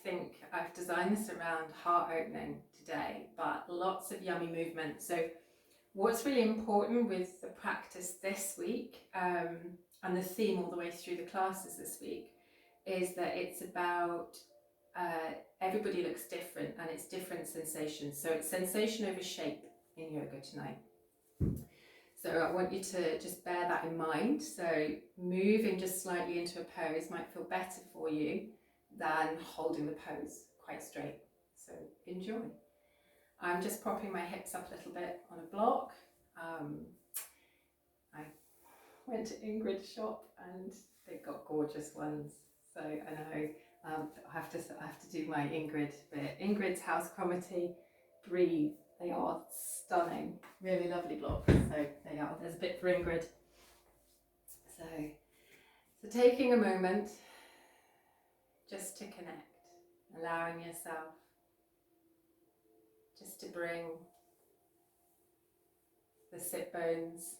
think I've designed this around heart opening today, but lots of yummy movement. So what's really important with the practice this week, and the theme all the way through the classes this week, is that it's about everybody looks different and it's different sensations. So it's sensation over shape in yoga tonight. So I want you to just bear that in mind. So moving just slightly into a pose might feel better for you than holding the pose quite straight. So enjoy. I'm just propping my hips up a little bit on a block. I went to Ingrid's shop and they've got gorgeous ones. So I know I have to do my Ingrid bit. Ingrid's House Cromarty, Breathe. They are stunning, really lovely blocks. So they are. There's a bit for Ingrid. So taking a moment just to connect, allowing yourself just to bring the sit bones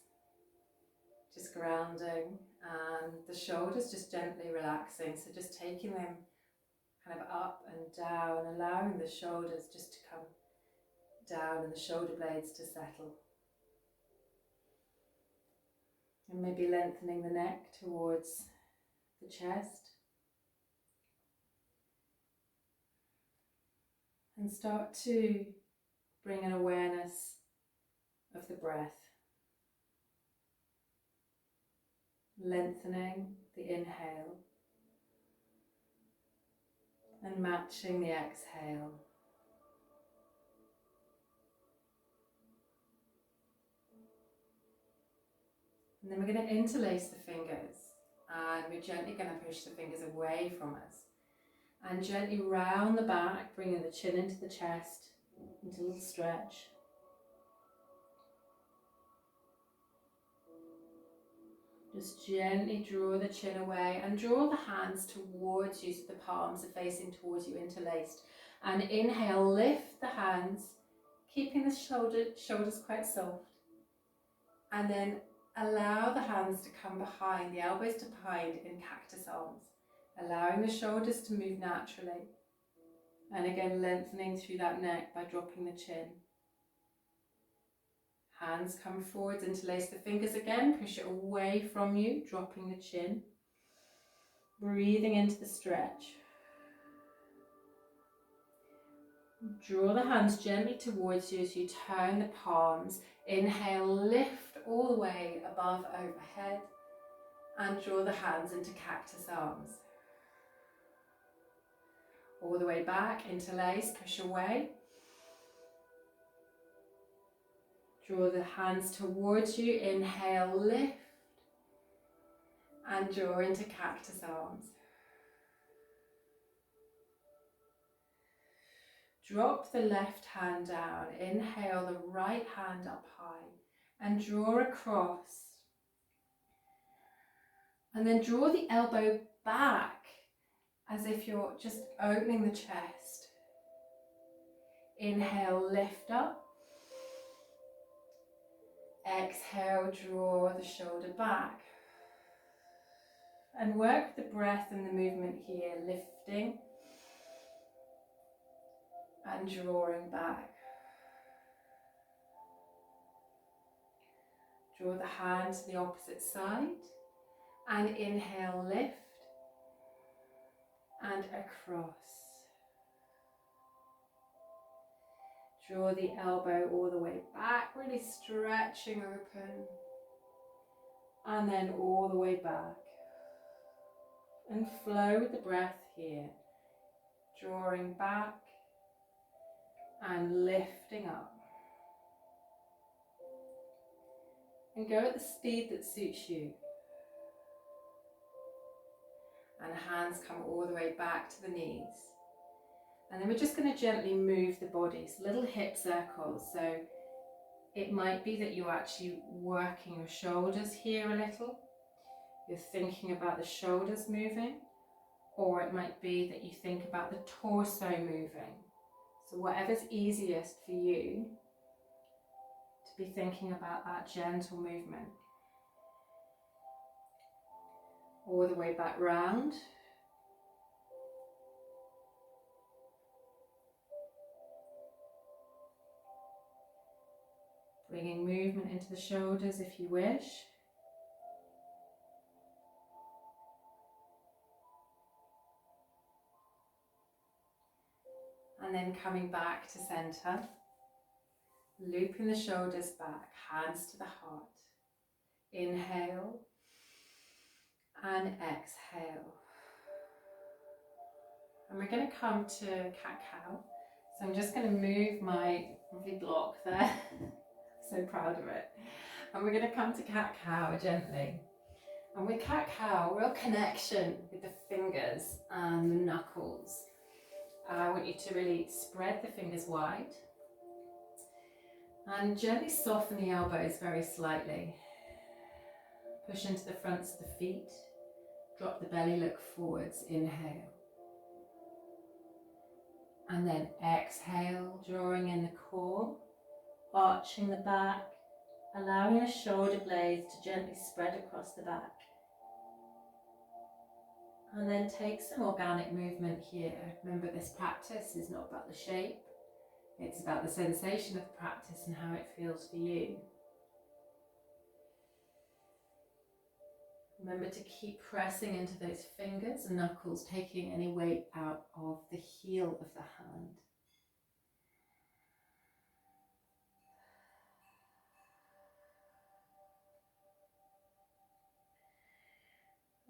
just grounding and the shoulders just gently relaxing. So just taking them kind of up and down, allowing the shoulders just to come down and the shoulder blades to settle. And maybe lengthening the neck towards the chest. And start to bring an awareness of the breath. Lengthening the inhale and matching the exhale. And then we're going to interlace the fingers and we're gently going to push the fingers away from us. And gently round the back, bringing the chin into the chest, into a little stretch. Just gently draw the chin away and draw the hands towards you so the palms are facing towards you, interlaced. And inhale, lift the hands, keeping the shoulders quite soft. And then allow the hands to come behind, the elbows to behind in cactus arms. Allowing the shoulders to move naturally. And again, lengthening through that neck by dropping the chin. Hands come forwards, interlace the fingers again, push it away from you, dropping the chin. Breathing into the stretch. Draw the hands gently towards you as you turn the palms. Inhale, lift all the way above overhead. And draw the hands into cactus arms. All the way back, interlace, push away. Draw the hands towards you, inhale, lift, and draw into cactus arms. Drop the left hand down, inhale the right hand up high, and draw across. And then draw the elbow back, as if you're just opening the chest. Inhale, lift up. Exhale, draw the shoulder back. And work with the breath and the movement here, lifting and drawing back. Draw the hand to the opposite side and inhale, lift and across. Draw the elbow all the way back, really stretching open. And then all the way back. And flow with the breath here. Drawing back and lifting up. And go at the speed that suits you. And hands come all the way back to the knees. And then we're just going to gently move the body, so little hip circles. So it might be that you're actually working your shoulders here a little. You're thinking about the shoulders moving. Or it might be that you think about the torso moving. So whatever's easiest for you to be thinking about that gentle movement. All the way back round. Bringing movement into the shoulders if you wish. And then coming back to center. Looping the shoulders back, hands to the heart. Inhale and exhale. And we're going to come to cat-cow. So I'm just going to move my lovely block there. So proud of it. And we're going to come to cat-cow gently. And with cat-cow, real connection with the fingers and the knuckles. I want you to really spread the fingers wide. And gently soften the elbows very slightly. Push into the fronts of the feet. Drop the belly, look forwards. Inhale. And then exhale, drawing in the core, arching the back, allowing the shoulder blades to gently spread across the back. And then take some organic movement here. Remember, this practice is not about the shape. It's about the sensation of the practice and how it feels for you. Remember to keep pressing into those fingers and knuckles, taking any weight out of the heel of the hand.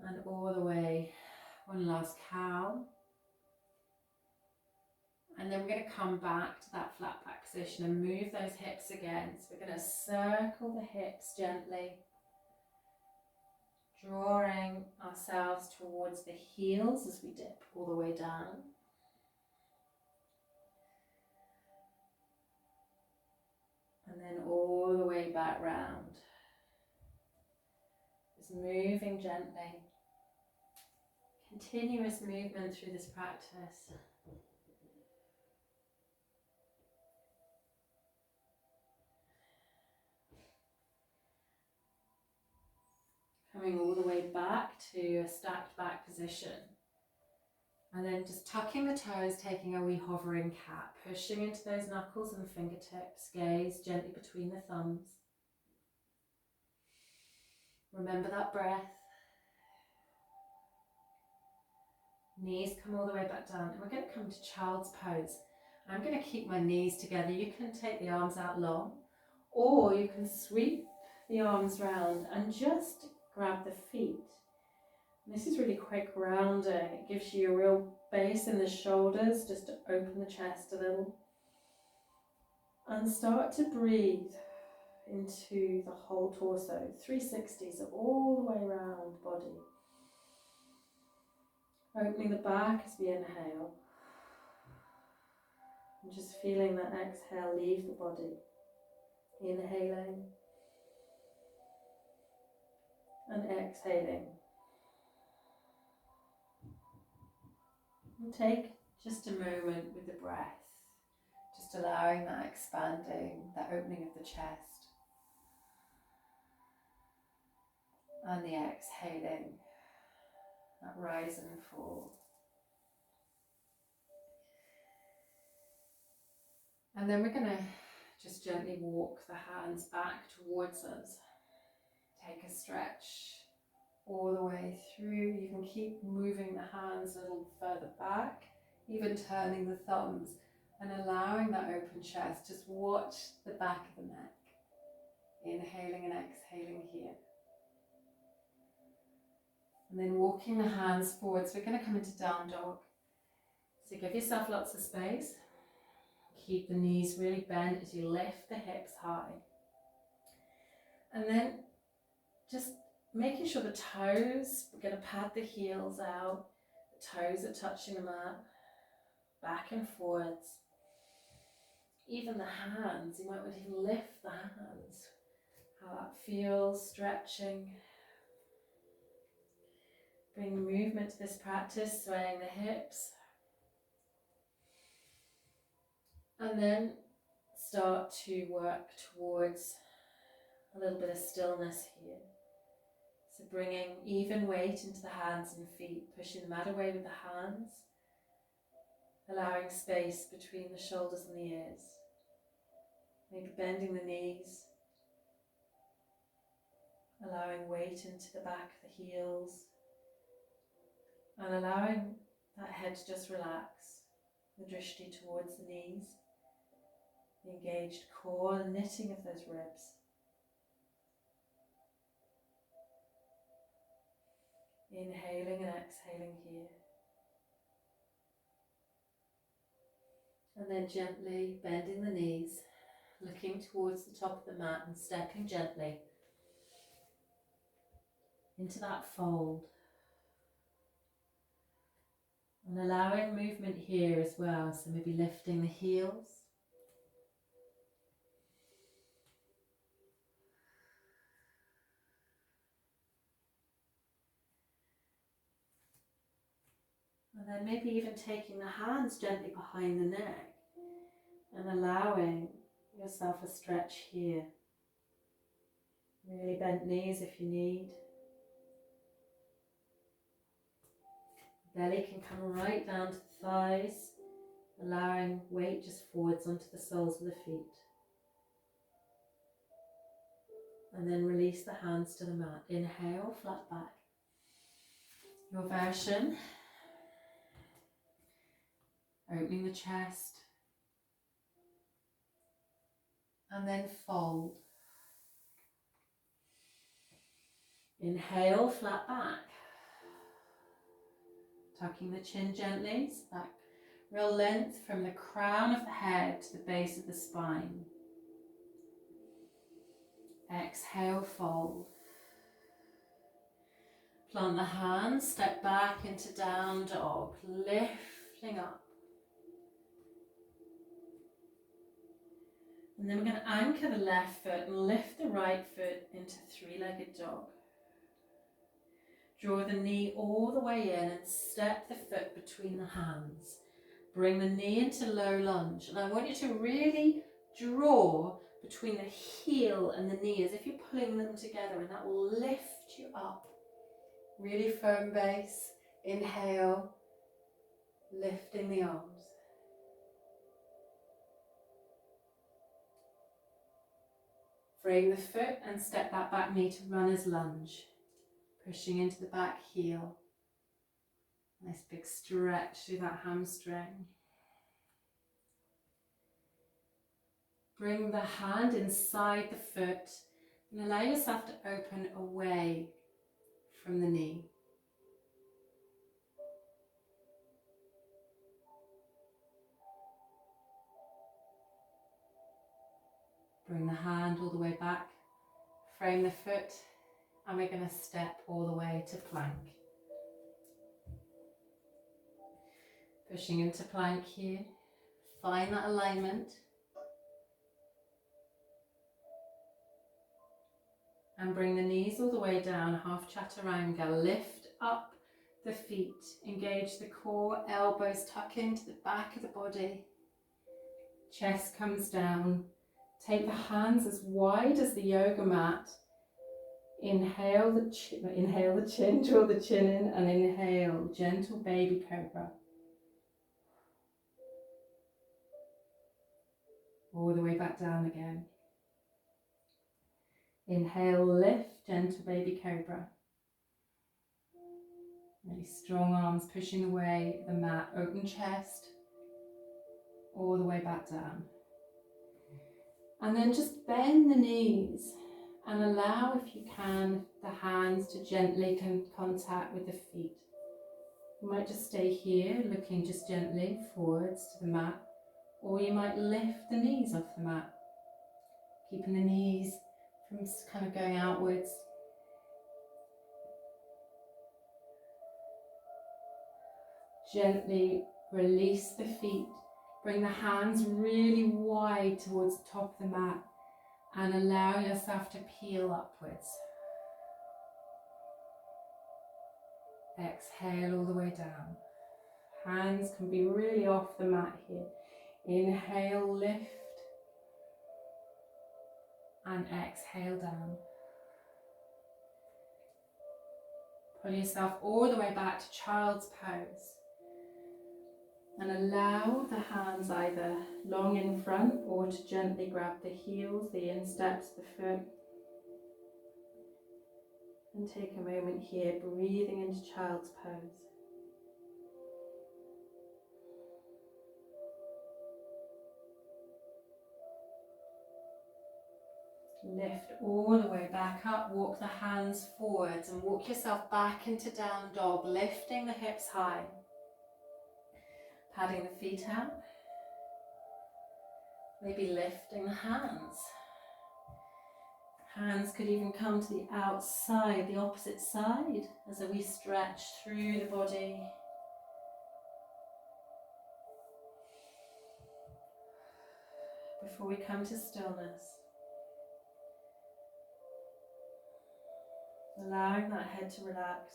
And all the way, one last cow. And then we're going to come back to that flat back position and move those hips again. So we're going to circle the hips gently, drawing ourselves towards the heels as we dip all the way down. And then all the way back round. Just moving gently. Continuous movement through this practice. Coming all the way back to a stacked back position. And then just tucking the toes, taking a wee hovering cat, pushing into those knuckles and fingertips, gaze gently between the thumbs. Remember that breath. Knees come all the way back down. And we're going to come to child's pose. I'm going to keep my knees together. You can take the arms out long, or you can sweep the arms round and just grab the feet. And this is really quite grounding. It gives you a real base in the shoulders, just to open the chest a little. And start to breathe into the whole torso, 360s, so all the way around body. Opening the back as we inhale. And just feeling that exhale leave the body. Inhaling. And exhaling. And take just a moment with the breath, just allowing that expanding, that opening of the chest. And the exhaling, that rise and fall. And then we're going to just gently walk the hands back towards us. Take a stretch all the way through. You can keep moving the hands a little further back, even turning the thumbs and allowing that open chest. Just watch the back of the neck. Inhaling and exhaling here. And then walking the hands forwards. We're going to come into down dog. So give yourself lots of space. Keep the knees really bent as you lift the hips high. And then just making sure the toes, we're going to pad the heels out. The toes are touching the mat. Back and forwards. Even the hands, you might want to even lift the hands. How that feels, stretching. Bring movement to this practice, swaying the hips. And then start to work towards a little bit of stillness here. So bringing even weight into the hands and feet, pushing the mat away with the hands, allowing space between the shoulders and the ears. Maybe bending the knees, allowing weight into the back of the heels, and allowing that head to just relax, the drishti towards the knees, the engaged core, the knitting of those ribs. Inhaling and exhaling here. And then gently bending the knees, looking towards the top of the mat and stepping gently into that fold. And allowing movement here as well, so maybe lifting the heels. And then maybe even taking the hands gently behind the neck and allowing yourself a stretch here. Really bent knees if you need. Belly can come right down to the thighs, allowing weight just forwards onto the soles of the feet. And then release the hands to the mat. Inhale, flat back. Your version. Opening the chest. And then fold. Inhale, flat back. Tucking the chin gently, back. Real length from the crown of the head to the base of the spine. Exhale, fold. Plant the hands, step back into down dog, lifting up. And then we're going to anchor the left foot and lift the right foot into three-legged dog. Draw the knee all the way in and step the foot between the hands. Bring the knee into low lunge. And I want you to really draw between the heel and the knee as if you're pulling them together, and that will lift you up. Really firm base. Inhale, lifting the arms. Frame the foot and step that back knee to runner's lunge. Pushing into the back heel. Nice big stretch through that hamstring. Bring the hand inside the foot and allow yourself to open away from the knee. Bring the hand all the way back. Frame the foot. And we're going to step all the way to plank. Pushing into plank here. Find that alignment. And bring the knees all the way down, half chaturanga. Lift up the feet. Engage the core, elbows tuck into the back of the body. Chest comes down. Take the hands as wide as the yoga mat. Inhale the chin, draw the chin in, and inhale, gentle baby cobra. All the way back down again. Inhale, lift, gentle baby cobra. Really strong arms pushing away the mat, open chest, all the way back down. And then just bend the knees. And allow, if you can, the hands to gently contact with the feet. You might just stay here, looking just gently forwards to the mat, or you might lift the knees off the mat, keeping the knees from kind of going outwards. Gently release the feet, bring the hands really wide towards the top of the mat, and allow yourself to peel upwards. Exhale all the way down. Hands can be really off the mat here. Inhale, lift. And exhale down. Pull yourself all the way back to child's pose. And allow the hands either long in front or to gently grab the heels, the insteps of the foot. And take a moment here, breathing into child's pose. Lift all the way back up, walk the hands forwards and walk yourself back into down dog, lifting the hips high. Padding the feet out. Maybe lifting the hands. Hands could even come to the outside, the opposite side, as we stretch through the body. Before we come to stillness. Allowing that head to relax.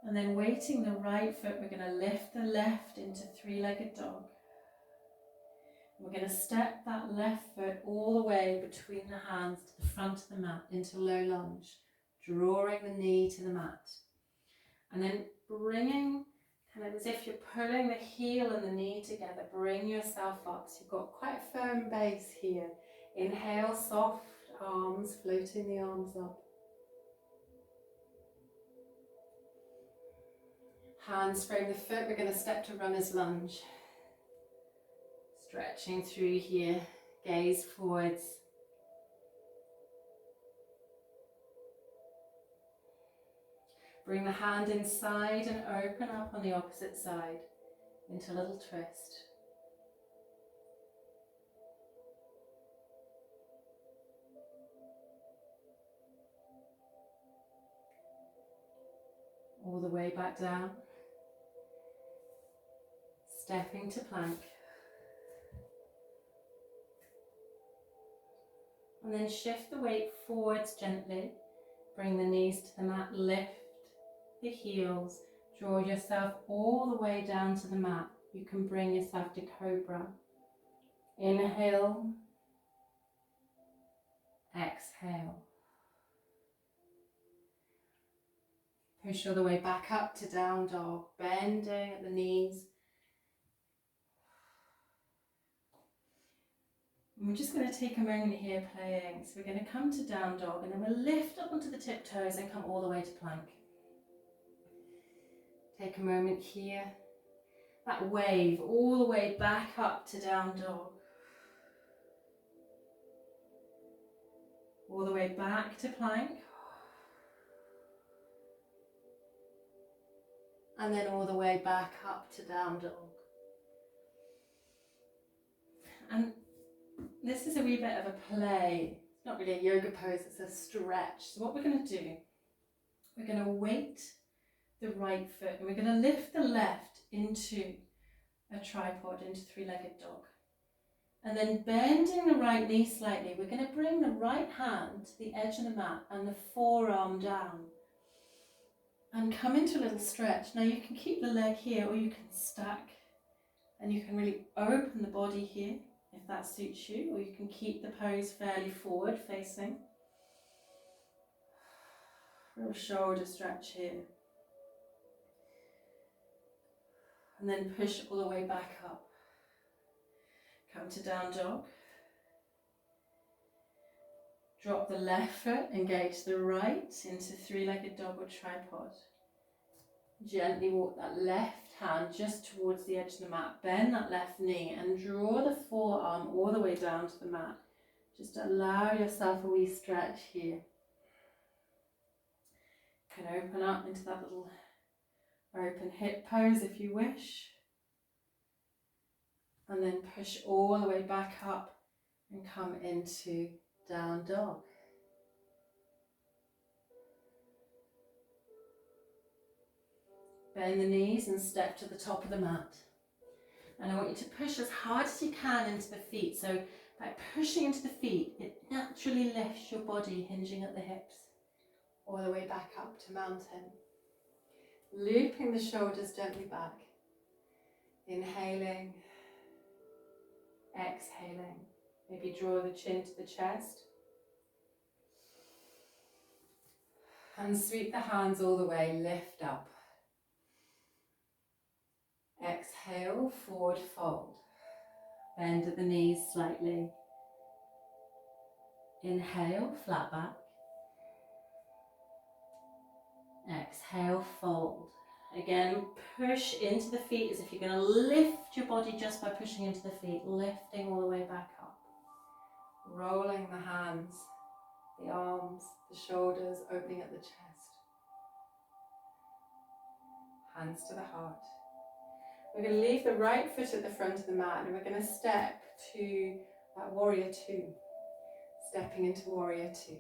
And then weighting the right foot, we're going to lift the left into three-legged dog. We're going to step that left foot all the way between the hands to the front of the mat into low lunge, drawing the knee to the mat. And then bringing, kind of as if you're pulling the heel and the knee together, bring yourself up. So you've got quite a firm base here. Inhale, soft arms, floating the arms up. Hands frame the foot, we're going to step to runner's lunge. Stretching through here, gaze forwards. Bring the hand inside and open up on the opposite side into a little twist. All the way back down. Stepping to plank. And then shift the weight forwards gently. Bring the knees to the mat, lift the heels. Draw yourself all the way down to the mat. You can bring yourself to cobra. Inhale. Exhale. Push all the way back up to down dog, bending at the knees. And we're just going to take a moment here playing. So we're going to come to down dog and then we'll lift up onto the tiptoes and come all the way to plank. Take a moment here. That wave all the way back up to down dog. All the way back to plank. And then all the way back up to down dog. And this is a wee bit of a play. It's not really a yoga pose, it's a stretch. So what we're going to do, we're going to weight the right foot and we're going to lift the left into a tripod, into three-legged dog. And then bending the right knee slightly, we're going to bring the right hand to the edge of the mat and the forearm down. And come into a little stretch. Now you can keep the leg here or you can stack and you can really open the body here if that suits you, or you can keep the pose fairly forward facing. Real shoulder stretch here. And then push all the way back up. Come to down dog. Drop the left foot, engage the right into three-legged dog or tripod. Gently walk that left hand just towards the edge of the mat. Bend that left knee and draw the forearm all the way down to the mat. Just allow yourself a wee stretch here. You can open up into that little open hip pose if you wish. And then push all the way back up and come into down dog. Bend the knees and step to the top of the mat. And I want you to push as hard as you can into the feet. So by pushing into the feet, it naturally lifts your body, hinging at the hips, all the way back up to mountain. Looping the shoulders gently back. Inhaling, exhaling. Maybe draw the chin to the chest. And sweep the hands all the way, lift up. Exhale, forward fold. Bend at the knees slightly. Inhale, flat back. Exhale, fold. Again, push into the feet as if you're going to lift your body just by pushing into the feet, lifting all the way back up. Rolling the hands, the arms, the shoulders, opening at the chest. Hands to the heart. We're going to leave the right foot at the front of the mat and we're going to step to warrior two. Stepping into warrior two.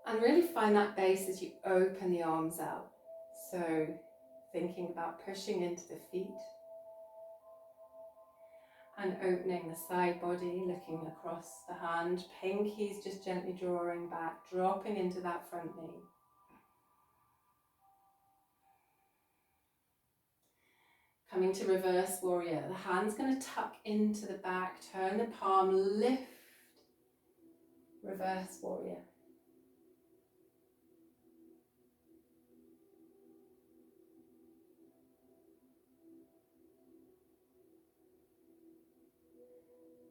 And really find that base as you open the arms out. So thinking about pushing into the feet and opening the side body, looking across the hand, pinkies just gently drawing back, dropping into that front knee. Coming to reverse warrior, the hand's going to tuck into the back, turn the palm, lift, reverse warrior.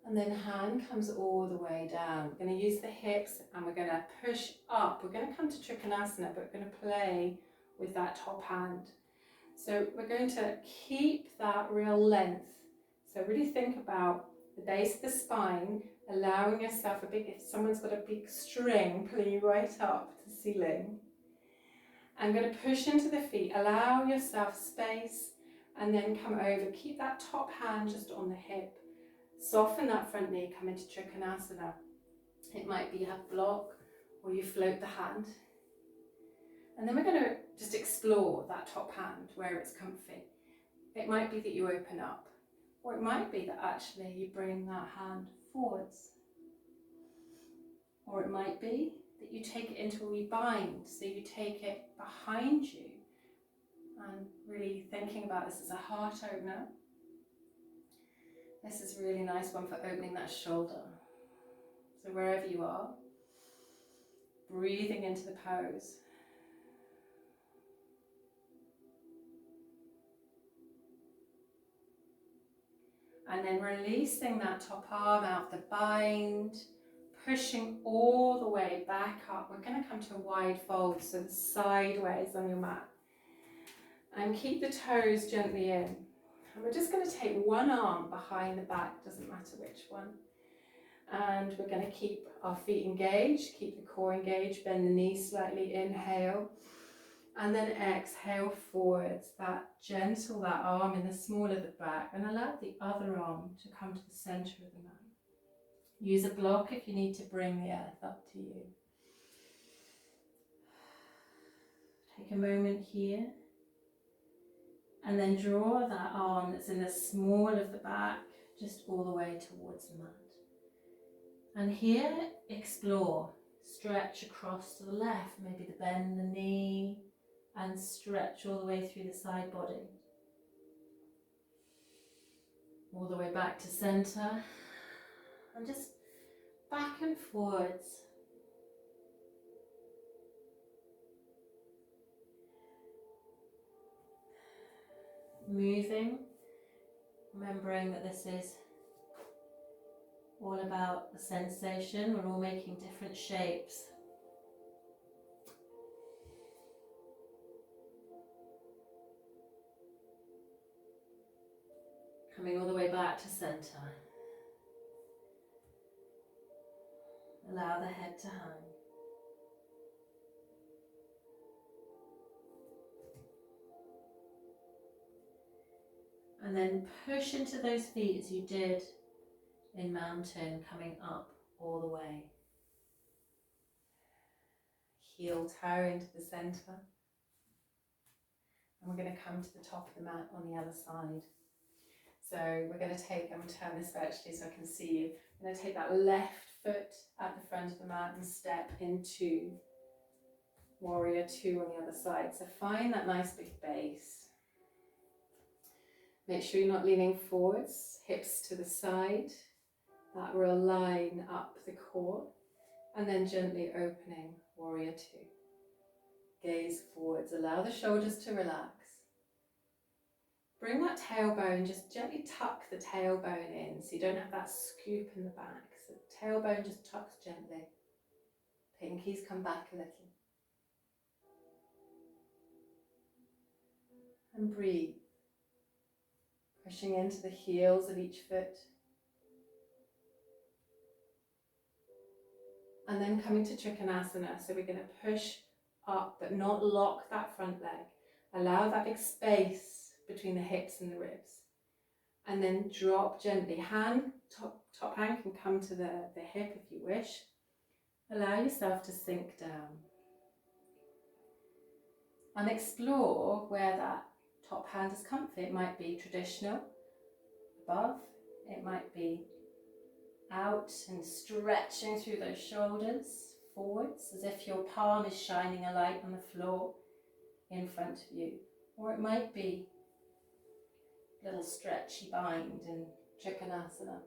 And then hand comes all the way down. We're going to use the hips and we're going to push up. We're going to come to Trikonasana, but we're going to play with that top hand. So we're going to keep that real length. So really think about the base of the spine, allowing yourself if someone's got a big string pulling you right up to the ceiling. I'm going to push into the feet, allow yourself space, and then come over. Keep that top hand just on the hip. Soften that front knee, come into Trikonasana. It might be you have block or you float the hand. And then we're going to just explore that top hand where it's comfy. It might be that you open up, or it might be that actually you bring that hand forwards. Or it might be that you take it into a wee bind, so you take it behind you and really thinking about this as a heart opener. This is a really nice one for opening that shoulder. So wherever you are, breathing into the pose. And then releasing that top arm out the bind, pushing all the way back up. We're going to come to a wide fold, so sideways on your mat. And keep the toes gently in. And we're just going to take one arm behind the back, doesn't matter which one. And we're going to keep our feet engaged, keep the core engaged, bend the knees slightly, inhale. And then exhale forwards, that gentle, that arm in the small of the back, and allow the other arm to come to the centre of the mat. Use a block if you need to bring the earth up to you. Take a moment here. And then draw that arm that's in the small of the back just all the way towards the mat. And here, explore. Stretch across to the left, maybe the bend the knee, and stretch all the way through the side body. All the way back to centre. And just back and forwards. Moving, remembering that this is all about the sensation. We're all making different shapes. Coming all the way back to centre. Allow the head to hang. And then push into those feet as you did in mountain, coming up all the way. Heel toe into the centre. And we're going to come to the top of the mat on the other side. So we're going to take, I'm going to turn this vertically so I can see you. I'm going to take that left foot at the front of the mat and step into warrior two on the other side. So find that nice big base. Make sure you're not leaning forwards, hips to the side, that real line up the core, and then gently opening warrior two. Gaze forwards, allow the shoulders to relax. bring that tailbone, just gently tuck the tailbone in so you don't have that scoop in the back. So the tailbone just tucks gently. Pinkies come back a little. And breathe. Pushing into the heels of each foot. And then coming to Trikonasana. So we're going to push up but not lock that front leg. Allow that big space between the hips and the ribs. And then drop gently. Top hand can come to the hip if you wish. Allow yourself to sink down. And explore where that top hand is comfy. It might be traditional, above. It might be out and stretching through those shoulders forwards as if your palm is shining a light on the floor in front of you. Or it might be a little stretchy bind in Trikonasana.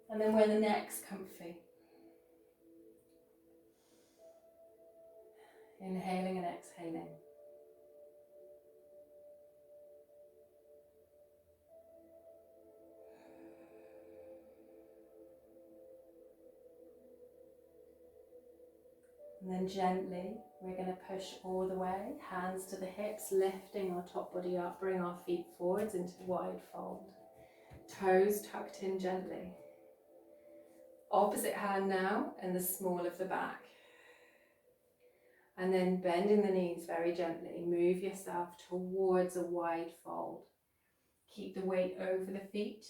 And then where the neck's comfy. Inhaling and exhaling. And then gently, we're going to push all the way, hands to the hips, lifting our top body up, bring our feet forwards into wide fold. Toes tucked in gently. Opposite hand now, and the small of the back. And then bending the knees very gently, move yourself towards a wide fold. Keep the weight over the feet,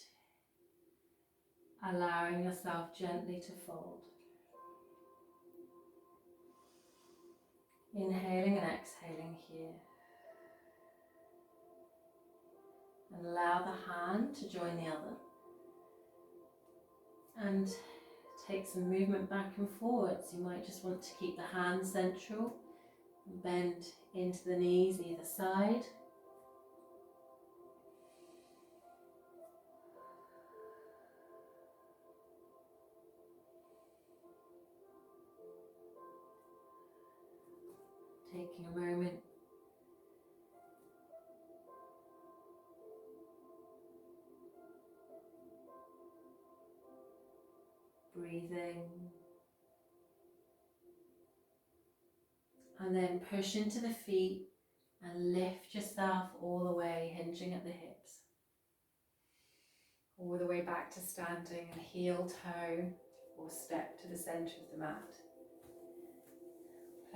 allowing yourself gently to fold. Inhaling and exhaling here. And allow the hand to join the other. And take some movement back and forwards. You might just want to keep the hands central and bend into the knees either side. Taking a moment breathing, and then push into the feet and lift yourself all the way, hinging at the hips, all the way back to standing, and heel toe or step to the center of the mat.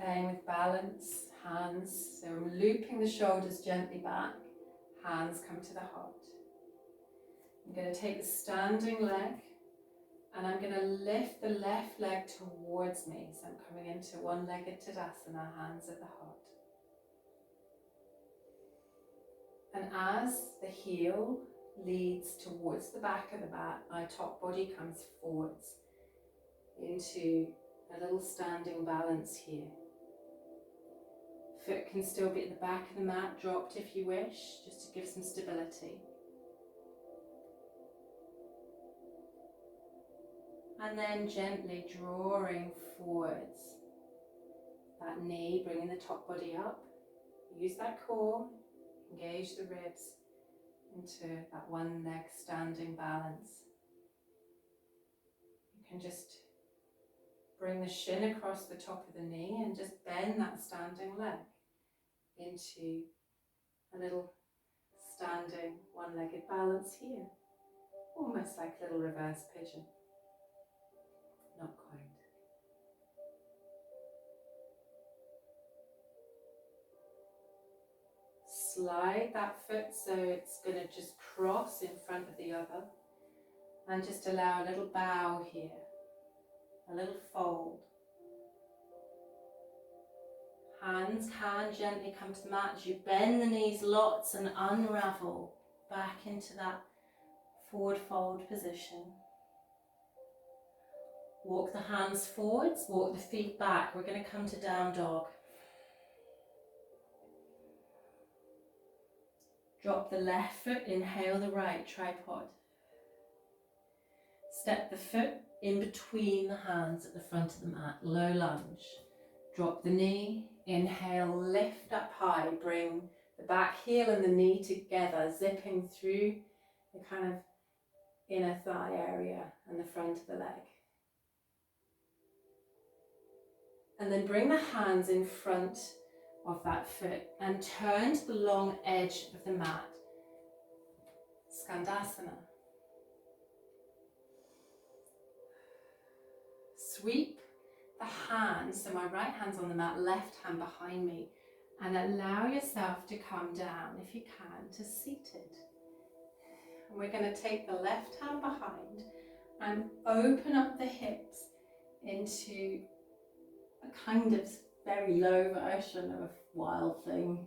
Playing with balance, hands, so I'm looping the shoulders gently back, hands come to the heart. I'm going to take the standing leg and I'm going to lift the left leg towards me. So I'm coming into one-legged Tadasana, hands at the heart. And as the heel leads towards the back of the mat, my top body comes forwards into a little standing balance here. Foot can still be at the back of the mat, dropped if you wish, just to give some stability. And then gently drawing forwards that knee, bringing the top body up. Use that core, engage the ribs into that one leg standing balance. You can just bring the shin across the top of the knee and just bend that standing leg into a little standing one-legged balance here. Almost like a little reverse pigeon. Not quite. Slide that foot so it's going to just cross in front of the other, and just allow a little bow here, a little fold. Hands can gently come to the mat as you bend the knees lots and unravel back into that forward fold position. Walk the hands forwards, walk the feet back. We're going to come to down dog. Drop the left foot, inhale the right, tripod. Step the foot in between the hands at the front of the mat, low lunge. Drop the knee, inhale, lift up high, bring the back heel and the knee together, zipping through the kind of inner thigh area and the front of the leg. And then bring the hands in front of that foot and turn to the long edge of the mat. Skandasana. Sweep the hands, so my right hand's on the mat, left hand behind me, and allow yourself to come down, if you can, to seated. And we're going to take the left hand behind and open up the hips into a kind of very low version of wild thing.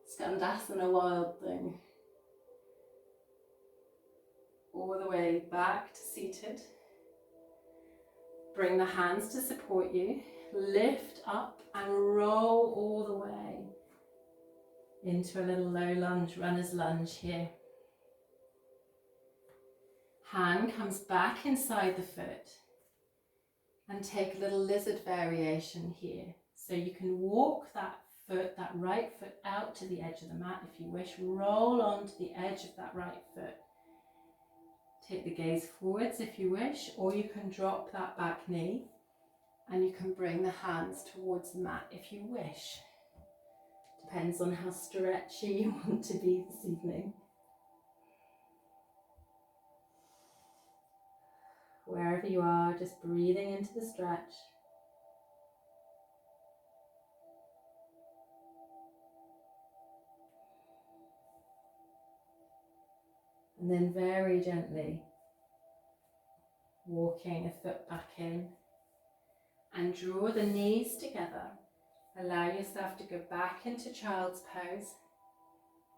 Skandasana wild thing. All the way back to seated. Bring the hands to support you. Lift up and roll all the way into a little low lunge, runner's lunge here. Hand comes back inside the foot and take a little lizard variation here. So you can walk that foot, that right foot out to the edge of the mat if you wish. Roll onto the edge of that right foot. Take the gaze forwards if you wish, or you can drop that back knee and you can bring the hands towards the mat if you wish. Depends on how stretchy you want to be this evening. Wherever you are, just breathing into the stretch. And then very gently walking a foot back in and draw the knees together. Allow yourself to go back into child's pose,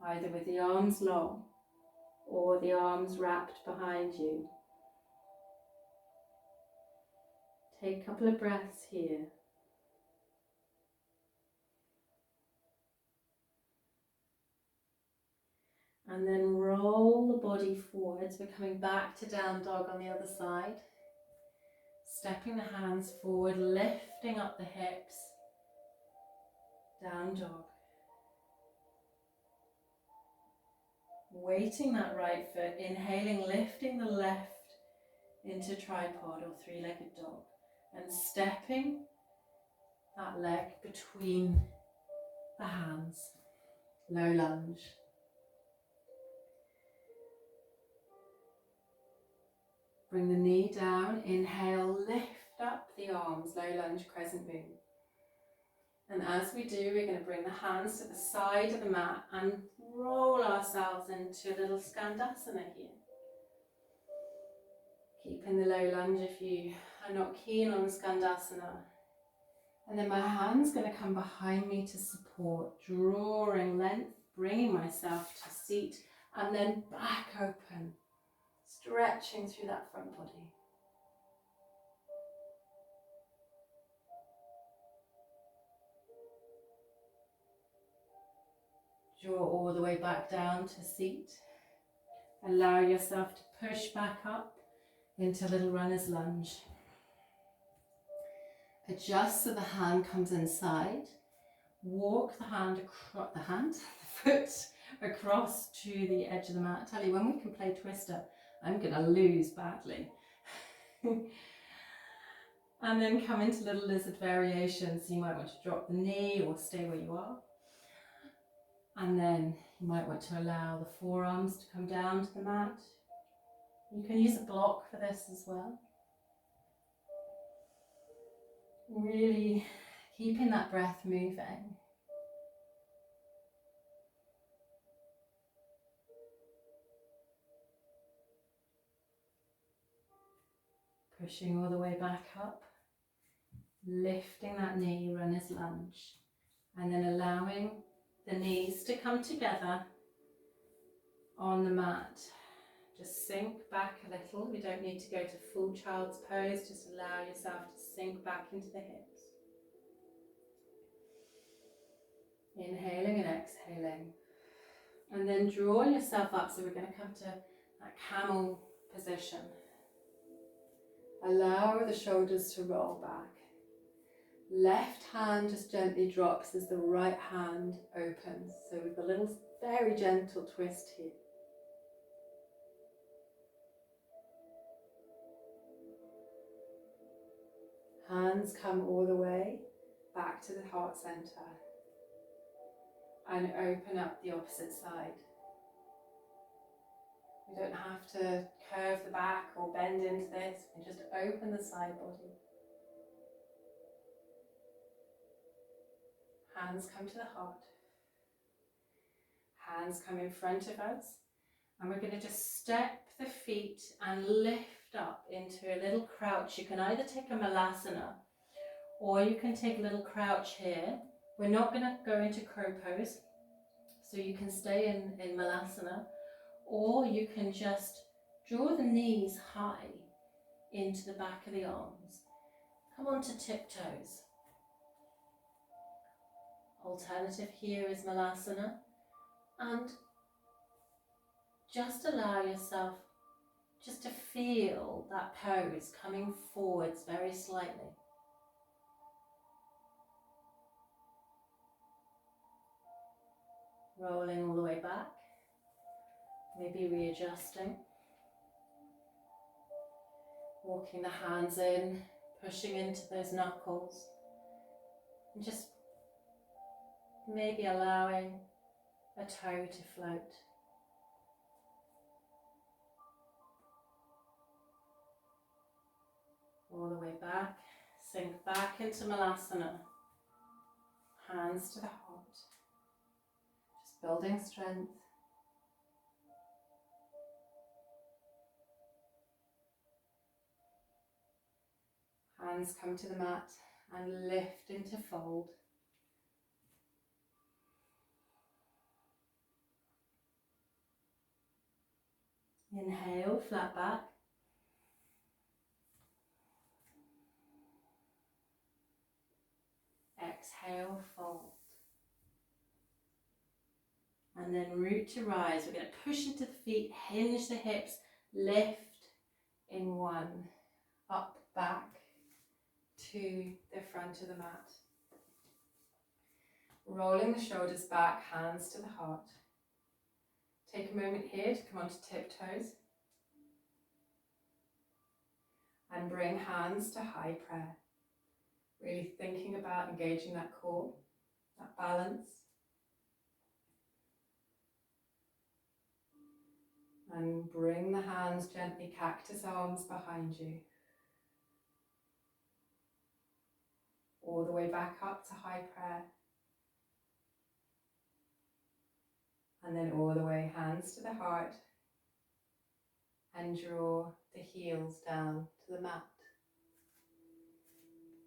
either with the arms long or the arms wrapped behind you. Take a couple of breaths here. And then roll the body forwards. We're coming back to down dog on the other side. Stepping the hands forward, lifting up the hips. Down dog. Weighting that right foot, inhaling, lifting the left into tripod or three-legged dog. And stepping that leg between the hands. Low lunge. Bring the knee down, inhale, lift up the arms, low lunge, crescent moon. And as we do, we're going to bring the hands to the side of the mat and roll ourselves into a little Skandasana here. Keeping the low lunge if you are not keen on Skandasana. And then my hand's going to come behind me to support, drawing length, bringing myself to seat, and then back open. Stretching through that front body. Draw all the way back down to seat. Allow yourself to push back up into a little runner's lunge. Adjust so the hand comes inside. Walk the hand across the foot across to the edge of the mat. I tell you, when we can play Twister, I'm going to lose badly. And then come into little lizard variations. You might want to drop the knee or stay where you are. And then you might want to allow the forearms to come down to the mat. You can use a block for this as well. Really keeping that breath moving. Pushing all the way back up, lifting that knee, runner's lunge, and then allowing the knees to come together on the mat. Just sink back a little. We don't need to go to full child's pose, just allow yourself to sink back into the hips. Inhaling and exhaling. And then draw yourself up, so we're going to come to that camel position. Allow the shoulders to roll back. Left hand just gently drops as the right hand opens. So with a little very gentle twist here. Hands come all the way back to the heart center and open up the opposite side. We don't have to curve the back or bend into this, we can just open the side body. Hands come to the heart. Hands come in front of us, and we're going to just step the feet and lift up into a little crouch. You can either take a Malasana or you can take a little crouch here. We're not going to go into crow pose, so you can stay in Malasana, or you can just draw the knees high into the back of the arms. Come on to tiptoes. Alternative here is Malasana, and just allow yourself just to feel that pose coming forwards very slightly. Rolling all the way back, maybe readjusting. Walking the hands in, pushing into those knuckles, and just maybe allowing a toe to float. All the way back, sink back into Malasana. Hands to the heart. Just building strength. Hands come to the mat and lift into fold. Inhale, flat back. Exhale, fold. And then root to rise. We're going to push into the feet, hinge the hips, lift in one, up, back to the front of the mat. Rolling the shoulders back, hands to the heart. Take a moment here to come onto tiptoes. And bring hands to high prayer. Really thinking about engaging that core, that balance. And bring the hands gently, cactus arms behind you. All the way back up to high prayer. And then all the way, hands to the heart. And draw the heels down to the mat.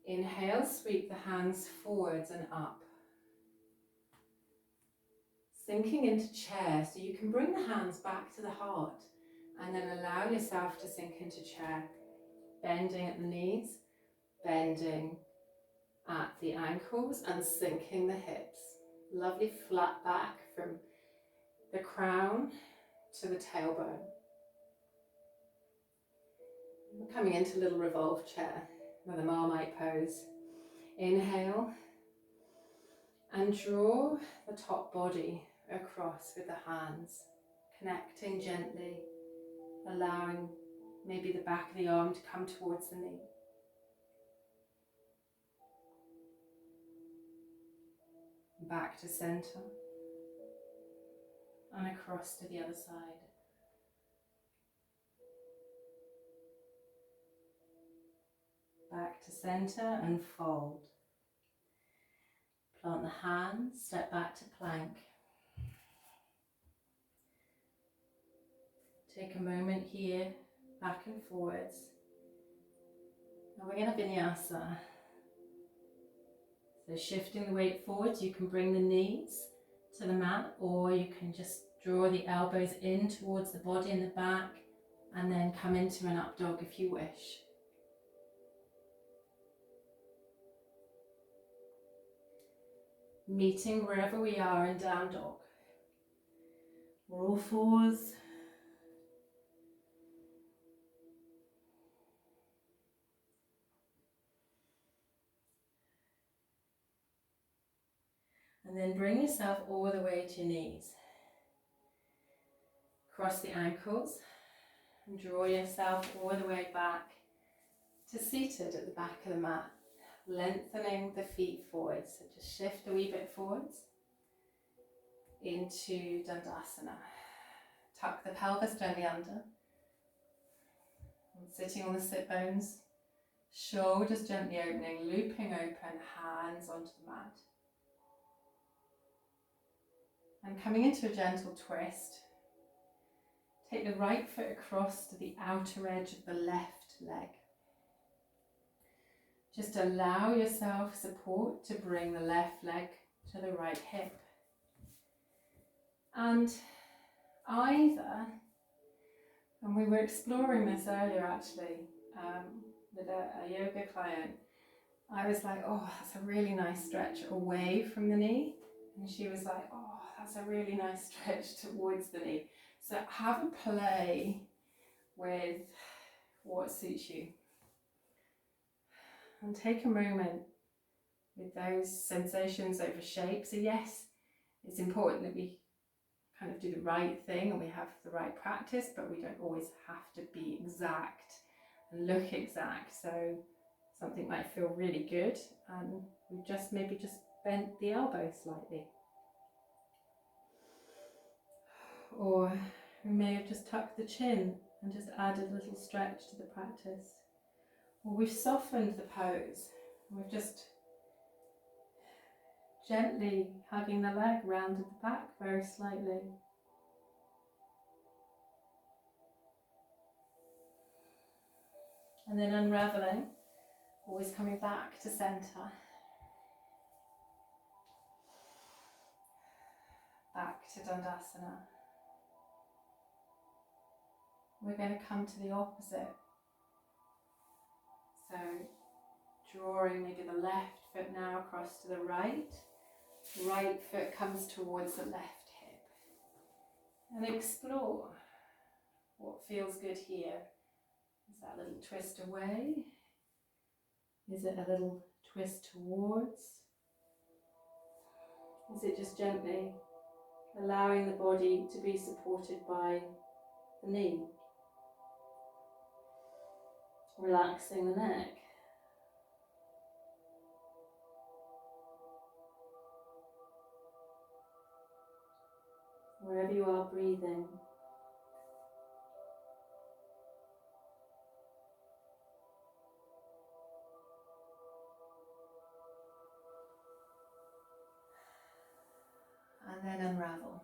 Inhale, sweep the hands forwards and up. Sinking into chair, so you can bring the hands back to the heart and then allow yourself to sink into chair. Bending at the knees, bending at the ankles and sinking the hips. Lovely flat back from the crown to the tailbone. We're coming into a little revolved chair with a Marmite pose. Inhale and draw the top body across with the hands, connecting gently, allowing maybe the back of the arm to come towards the knee. Back to center and across to the other side. Back to center and fold. Plant the hands, step back to plank. Take a moment here, back and forwards. Now we're going to vinyasa. So shifting the weight forwards, you can bring the knees to the mat, or you can just draw the elbows in towards the body and the back, and then come into an up dog if you wish. Meeting wherever we are in down dog. We're all fours. And then bring yourself all the way to your knees. Cross the ankles and draw yourself all the way back to seated at the back of the mat, lengthening the feet forwards. So just shift a wee bit forwards into Dandasana. Tuck the pelvis gently under. And sitting on the sit bones, shoulders gently opening, looping open, hands onto the mat. And coming into a gentle twist, take the right foot across to the outer edge of the left leg. Just allow yourself support to bring the left leg to the right hip. And either, and we were exploring this earlier actually with a yoga client, I was like, oh, that's a really nice stretch away from the knee. And she was like, oh, that's a really nice stretch towards the knee. So have a play with what suits you. And take a moment with those sensations over shape. So yes, it's important that we kind of do the right thing and we have the right practice, but we don't always have to be exact and look exact. So something might feel really good and we've just maybe just bent the elbow slightly. Or we may have just tucked the chin and just added a little stretch to the practice. Or we've softened the pose. We've just gently hugging the leg round at the back very slightly. And then unraveling, always coming back to center. Back to Dandasana. We're going to come to the opposite. So drawing maybe the left foot now across to the right foot comes towards the left hip. And explore what feels good here. Is that a little twist away? Is it a little twist towards? Is it just gently allowing the body to be supported by the knee? Relaxing the neck. Wherever you are breathing. And then unravel.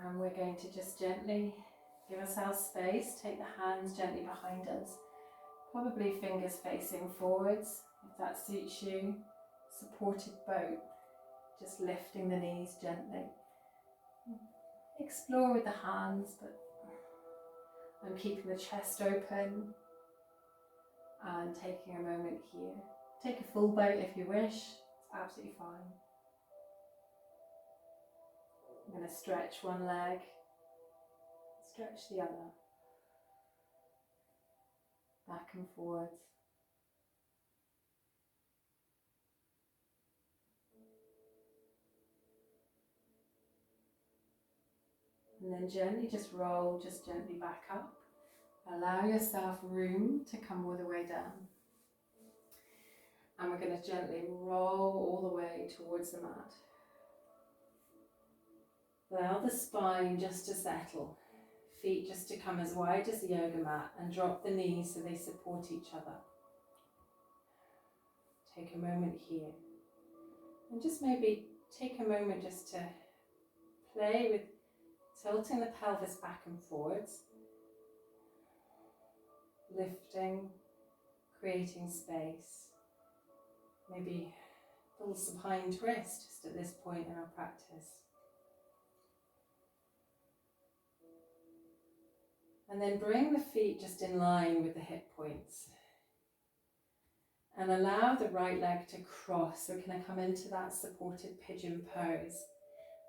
And we're going to just gently give ourselves space, take the hands gently behind us, probably fingers facing forwards, if that suits you, supported boat, just lifting the knees gently. Explore with the hands, but I'm keeping the chest open and taking a moment here. Take a full boat if you wish, it's absolutely fine. I'm going to stretch one leg, stretch the other, back and forwards. And then gently just roll, just gently back up. Allow yourself room to come all the way down. And we're going to gently roll all the way towards the mat. Allow the spine just to settle. Feet just to come as wide as the yoga mat and drop the knees so they support each other. Take a moment here. And just maybe take a moment just to play with tilting the pelvis back and forwards. Lifting, creating space. Maybe a little supine twist just at this point in our practice. And then bring the feet just in line with the hip points. And allow the right leg to cross. So we're going to come into that supported pigeon pose.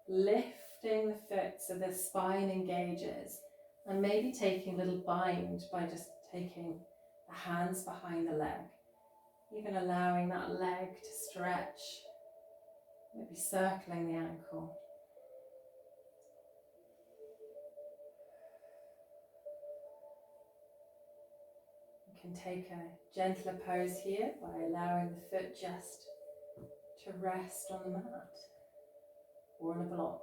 Lifting the foot so the spine engages. And maybe taking a little bind by just taking the hands behind the leg. Even allowing that leg to stretch Maybe circling the ankle. You can take a gentler pose here by allowing the foot just to rest on the mat or on a block.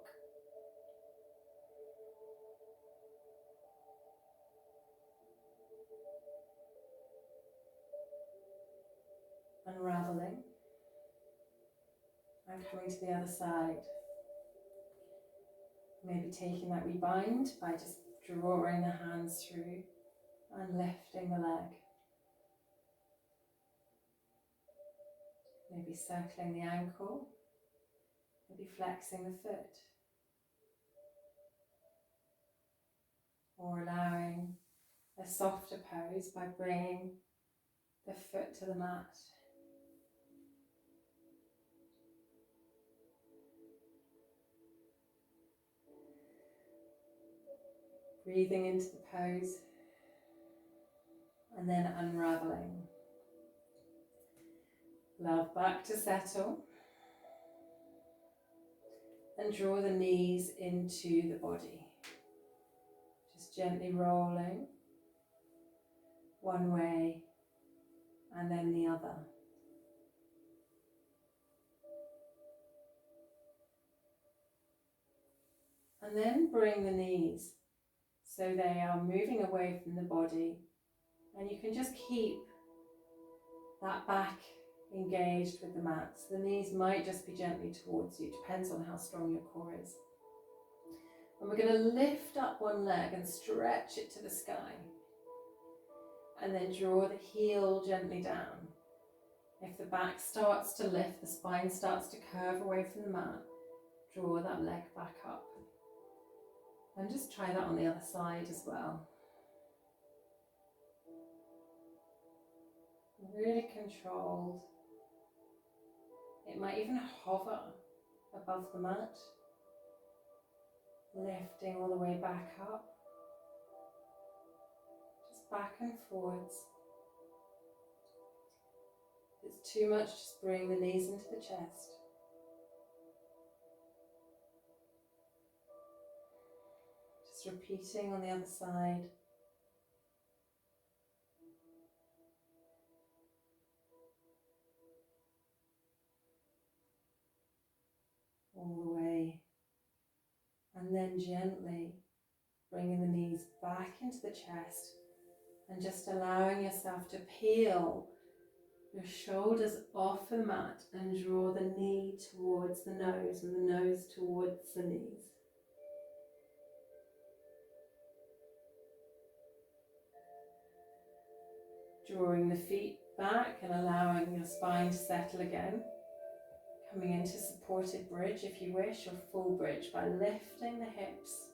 Unraveling and coming to the other side. Maybe taking that rebind by just drawing the hands through and lifting the leg. Maybe circling the ankle, maybe flexing the foot, or allowing a softer pose by bringing the foot to the mat. Breathing into the pose and then unraveling. Allow back to settle and draw the knees into the body. Just gently rolling one way and then the other. And then bring the knees so they are moving away from the body, and you can just keep that back engaged with the mat. So the knees might just be gently towards you, depends on how strong your core is. And we're going to lift up one leg and stretch it to the sky, and then draw the heel gently down. If the back starts to lift, the spine starts to curve away from the mat, draw that leg back up. And just try that on the other side as well. Really controlled. It might even hover above the mat, lifting all the way back up. Just back and forwards. If it's too much, just bring the knees into the chest. Just repeating on the other side. All the way. And then gently bringing the knees back into the chest and just allowing yourself to peel your shoulders off the mat and draw the knee towards the nose and the nose towards the knees. Drawing the feet back and allowing your spine to settle again. Coming into supported bridge if you wish, or full bridge by lifting the hips.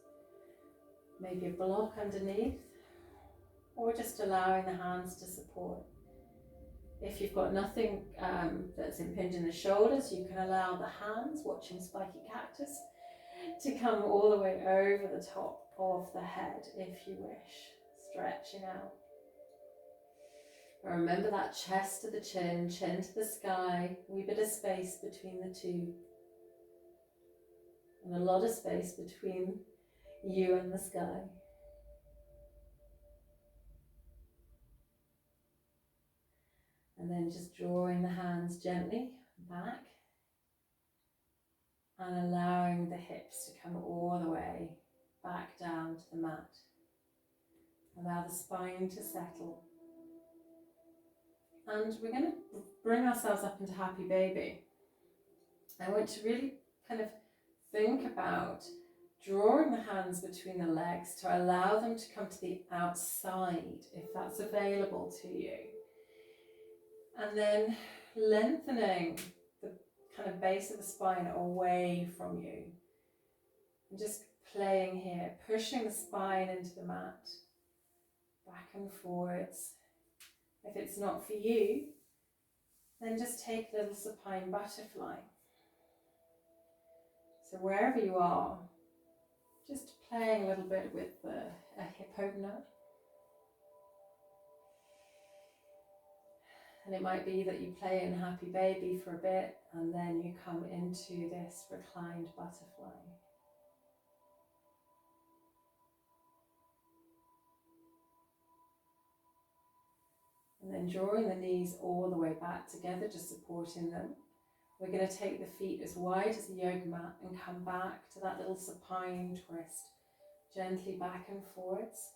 Maybe a block underneath, or just allowing the hands to support. If you've got nothing that's impinging the shoulders, you can allow the hands, watching spiky cactus, to come all the way over the top of the head if you wish, stretching out. Remember that chest to the chin, chin to the sky, a wee bit of space between the two. And a lot of space between you and the sky. And then just drawing the hands gently back and allowing the hips to come all the way back down to the mat. Allow the spine to settle. And we're going to bring ourselves up into happy baby. I want to really kind of think about drawing the hands between the legs to allow them to come to the outside, if that's available to you. And then lengthening the kind of base of the spine away from you. And just playing here, pushing the spine into the mat, back and forwards. If it's not for you, then just take a little supine butterfly. So wherever you are, just playing a little bit with a hip opener. And it might be that you play in Happy Baby for a bit and then you come into this reclined butterfly. And then drawing the knees all the way back together, just supporting them. We're going to take the feet as wide as the yoga mat and come back to that little supine twist, gently back and forwards.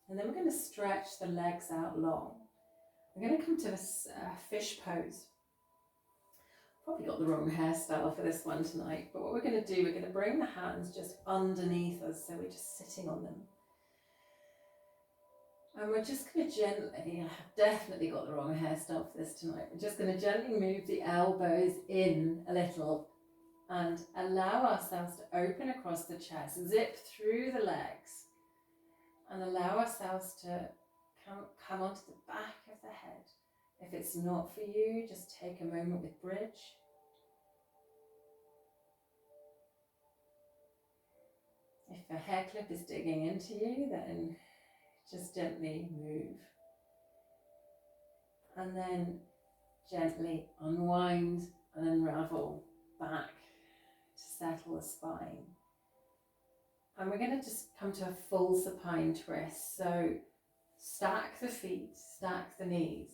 And then we're going to stretch the legs out long. We're going to come to this fish pose. Probably got the wrong hairstyle for this one tonight, but what we're going to do, we're going to bring the hands just underneath us, so we're just sitting on them. And we're just going to gently, I've definitely got the wrong hairstyle for this tonight, we're just going to gently move the elbows in a little and allow ourselves to open across the chest, zip through the legs, and allow ourselves to come onto the back of the head. If it's not for you, just take a moment with bridge. If a hair clip is digging into you, then just gently move. And then gently unwind and unravel back to settle the spine. And we're going to just come to a full supine twist. So stack the feet, stack the knees,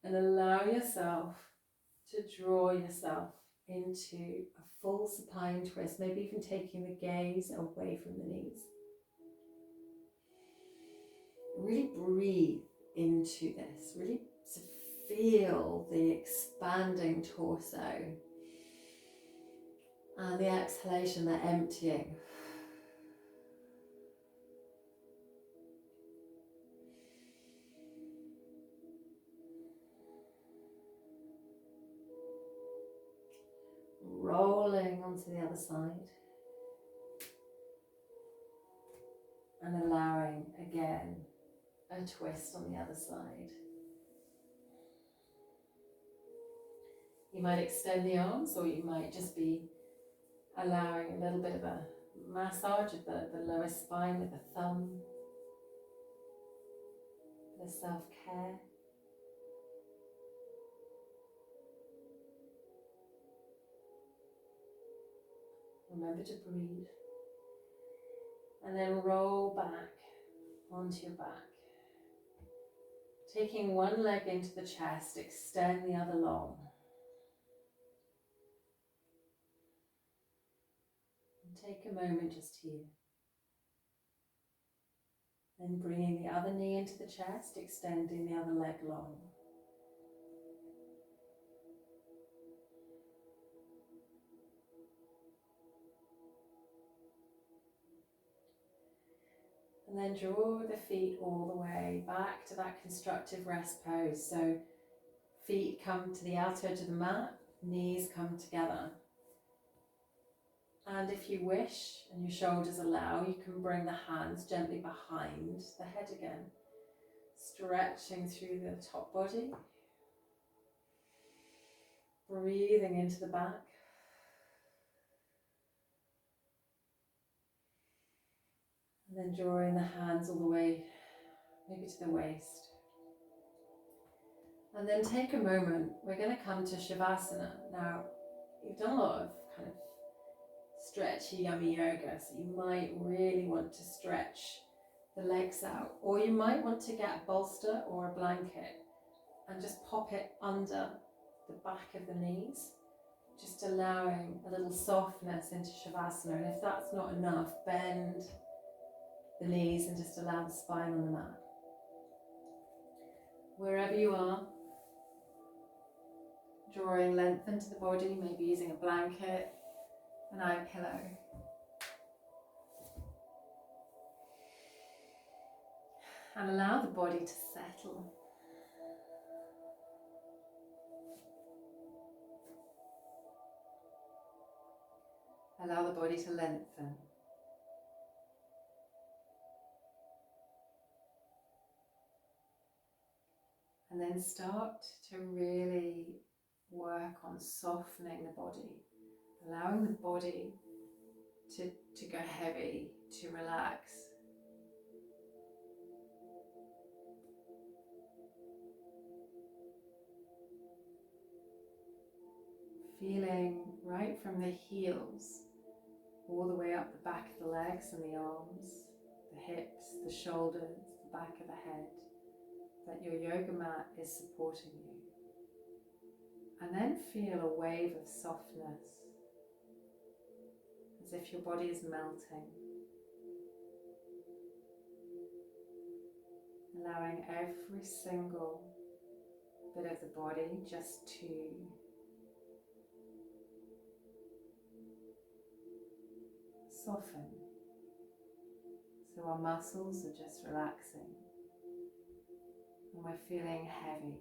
and allow yourself to draw yourself into a full supine twist, maybe even taking the gaze away from the knees. Really breathe into this, really feel the expanding torso, and the exhalation, the emptying. Rolling onto the other side and allowing again a twist on the other side. You might extend the arms, or you might just be allowing a little bit of a massage of the lower spine with the thumb, the self-care. Remember to breathe. And then roll back onto your back. Taking one leg into the chest, extend the other long. And take a moment just here. Then bringing the other knee into the chest, extending the other leg long. And then draw the feet all the way back to that constructive rest pose. So feet come to the outer edge of the mat, knees come together. And if you wish and your shoulders allow, you can bring the hands gently behind the head again, stretching through the top body, breathing into the back. And then drawing the hands all the way, maybe to the waist. And then take a moment, we're going to come to Shavasana. Now, you've done a lot of kind of stretchy, yummy yoga, so you might really want to stretch the legs out. Or you might want to get a bolster or a blanket and just pop it under the back of the knees, just allowing a little softness into Shavasana. And if that's not enough, bend the knees and just allow the spine on the mat. Wherever you are, drawing length into the body, maybe using a blanket, an eye pillow. And allow the body to settle. Allow the body to lengthen. And then start to really work on softening the body, allowing the body to go heavy, to relax. Feeling right from the heels all the way up the back of the legs and the arms, the hips, the shoulders, the back of the head, that your yoga mat is supporting you. And then feel a wave of softness, as if your body is melting, allowing every single bit of the body just to soften. So our muscles are just relaxing and we're feeling heavy.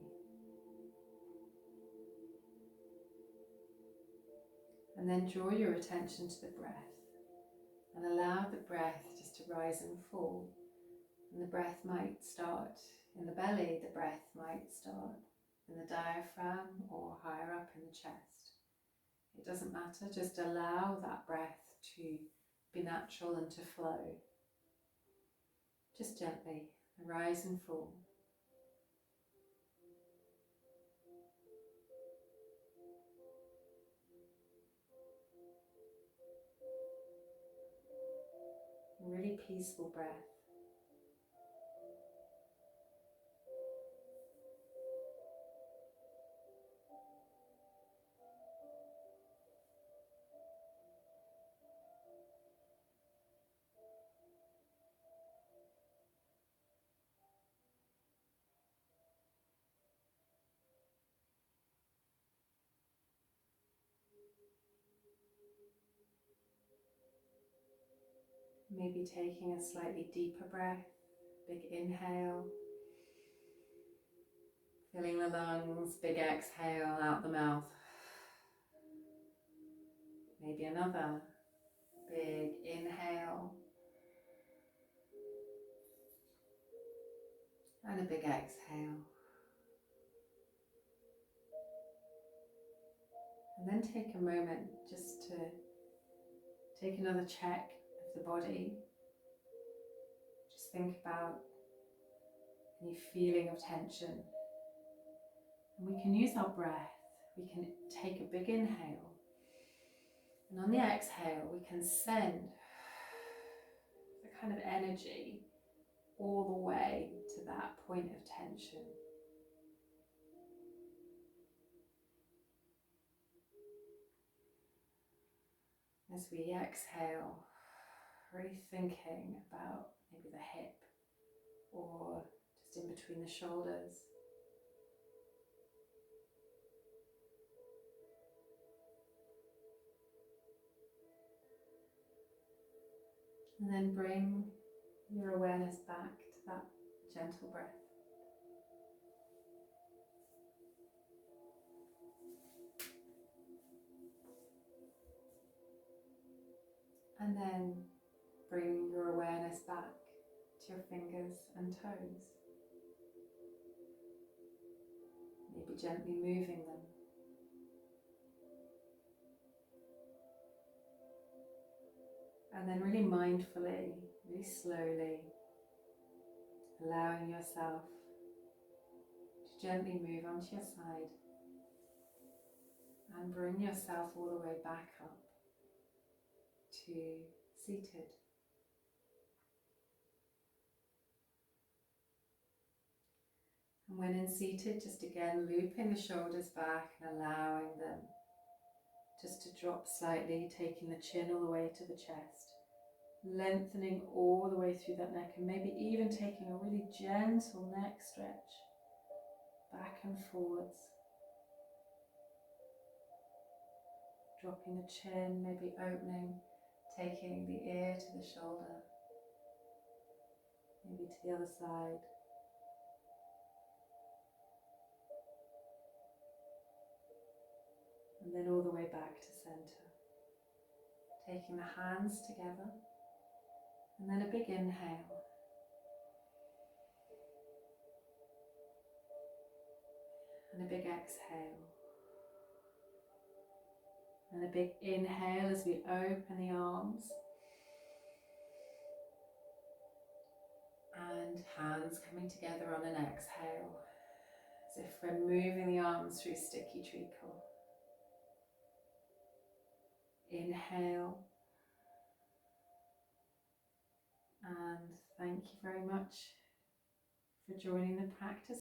And then draw your attention to the breath and allow the breath just to rise and fall. And the breath might start in the belly, the breath might start in the diaphragm or higher up in the chest. It doesn't matter, just allow that breath to be natural and to flow. Just gently, rise and fall. Really peaceful breath. Maybe taking a slightly deeper breath, big inhale, filling the lungs, big exhale out the mouth. Maybe another big inhale and a big exhale. And then take a moment just to take another check of the body. Just think about any feeling of tension. And we can use our breath. We can take a big inhale. And on the exhale, we can send the kind of energy all the way to that point of tension. As we exhale, really thinking about maybe the hip or just in between the shoulders. And then bring your awareness back to that gentle breath. And then bring your awareness back to your fingers and toes. Maybe gently moving them. And then really mindfully, really slowly, allowing yourself to gently move onto your side and bring yourself all the way back up to seated. And when in seated, just again looping the shoulders back and allowing them just to drop slightly, taking the chin all the way to the chest, lengthening all the way through that neck, and maybe even taking a really gentle neck stretch back and forwards. Dropping the chin, maybe opening, taking the ear to the shoulder, maybe to the other side. And then all the way back to center. Taking the hands together, and then a big inhale. And a big exhale. And a big inhale as we open the arms. And hands coming together on an exhale, as if we're moving the arms through sticky treacle. Inhale. And thank you very much for joining the practice.